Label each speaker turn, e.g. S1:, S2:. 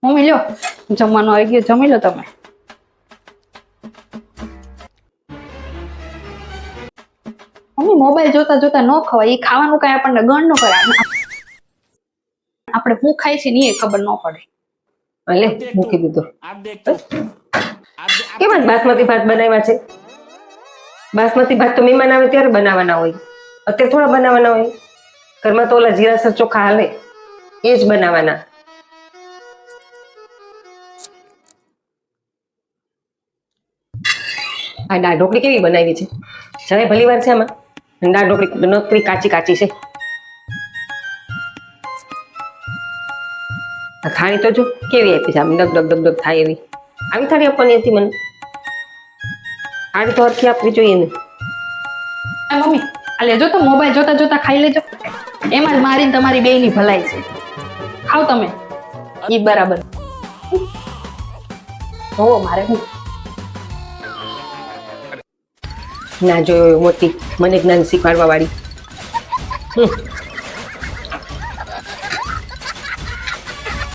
S1: Mummy લ્યો જમવાનું આવી ગયું, જમી લો તમે. મમ્મી મોબાઈલ જોતા જોતા ન ખવાય, એ ખાવાનું કઈ આપણને ગણ ન કરે. આપણે શું ખાઈ છે ને એ ખબર ન પડે.
S2: લે મૂકી દીધો. કેમ આજ બાસમતી ભાત બનાવ્યા છે? બાસમતી ભાત તો મહેમાન આવે ત્યારે બનાવવાના હોય, અત્યારે થોડા બનાવવાના હોય. ઘરમાં તો ઓલા જીરાસર ચોખા હાલે, એ જ બનાવવાના. આ દાળ ઢોકળી કેવી બનાવી છે? જરાય ભલી વાર છે આમાં. દાળ ઢોકળી નકરી કાચી કાચી છે. આ થાળી તો જો કેવી આપી છે, આમ ડગ ડગ ડગ ડગ થાય એવી. આવી થાળી આપવાની હતી મને. આવી તો હરખી આપવી જોઈએ ને.
S1: મમ્મી આ લેજો તો, મોબાઈલ જોતા જોતા ખાઈ લેજો. એમાં જ મારી તમારી બેયની ભલાઈ છે. ખાવ તમે, ઈ બરાબર. હો મારે હું
S2: ના જોયો મોટી મને જ્ઞાન શીખવાડવા વાળી.